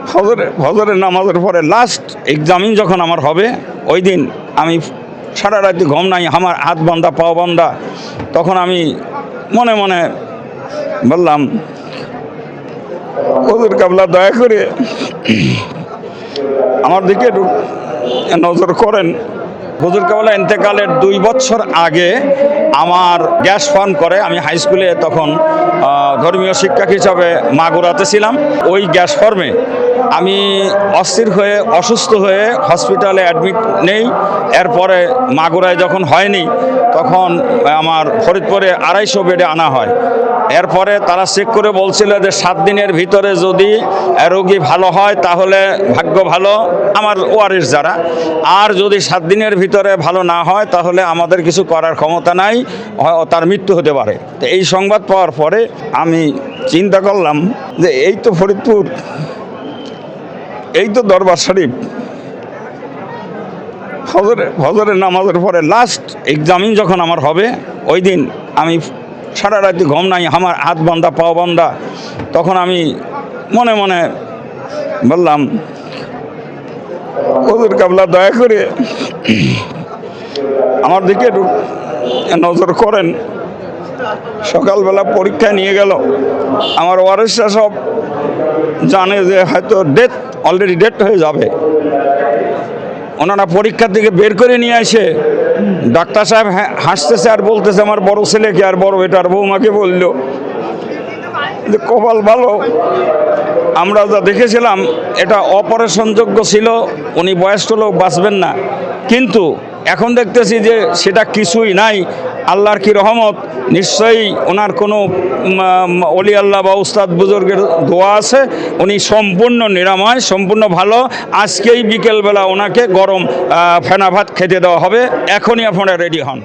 ফজরের নামাজের পরে লাস্ট এক্সামিন যখন আমার হবে ওই দিন আমি সারা রাতে ঘুম নাই, আমার হাত বান্ধা পাও বান্ধা। তখন আমি মনে মনে বললাম, হুজুর কাবলা দয়া করে আমার দিকে একটু নজর করেন। হুজুর কাবলা ইন্তেকালের 2 বছর আগে আমার গ্যাস ফর্ম করে। আমি হাই স্কুলে তখন ধর্মীয় শিক্ষক হিসাবে মাগুরাতে ছিলাম। ওই গ্যাস ফর্মে আমি অস্থির হয়ে অসুস্থ হয়ে হসপিটালে অ্যাডমিট নেই। এরপরে মাগুরায় যখন হয়নি তখন আমার ফরিদপুরে 250 বেডে আনা হয়। এরপরে তারা চেক করে বলছিল যে 7 দিনের ভিতরে যদি রোগী ভালো হয় তাহলে ভাগ্য ভালো, আমার ওয়ারিস যারা, আর যদি 7 দিনের ভিতরে ভালো না হয় তাহলে আমাদের কিছু করার ক্ষমতা নাই, তার মৃত্যু হতে পারে। তো এই সংবাদ পাওয়ার পরে আমি চিন্তা করলাম যে এই তো ফরিদপুর, এই তো দরবার শরীফ, ফজরের নামাজের পরে লাস্ট এক্সামিন যখন আমার হবে ওই দিন আমি সারা রাতে ঘুম নাই, আমার হাত বান্ধা পাও বান্ধা। তখন আমি মনে মনে বললাম, হুজুর কাবলা দয়া করে আমার দিকে একটু নজর করেন। সকালবেলা পরীক্ষায় নিয়ে গেল, আমার ওয়ারিসরা সব জানে যে হয়তো অলরেডি ডেথ হয়ে যাবে। ওনারা পরীক্ষার থেকে বের করে নিয়ে আসে ডাক্তার সাহেব হাসতেছে আর বলতেছে, আমার বড় ছেলেকে আর বড় বেটার বৌমাকে বলল যে কপাল ভালো, আমরা যা দেখেছিলাম এটা অপারেশনযোগ্য ছিল, উনি বয়স্ক লোক বাঁচবেন না। কিন্তু এখন দেখতেছি যে সেটা কিছুই নাই। আল্লাহর কি রহমত, নিশ্চয়ই ওনার কোনো অলি আল্লাহ বা উস্তাদ বুজুর্গের দোয়া আছে, উনি সম্পূর্ণ নিরাময়, সম্পূর্ণ ভালো। আজকেই বিকেলবেলা ওনাকে গরম ফেনা ভাত খেতে দেওয়া হবে, এখনই আপনারা রেডি হন।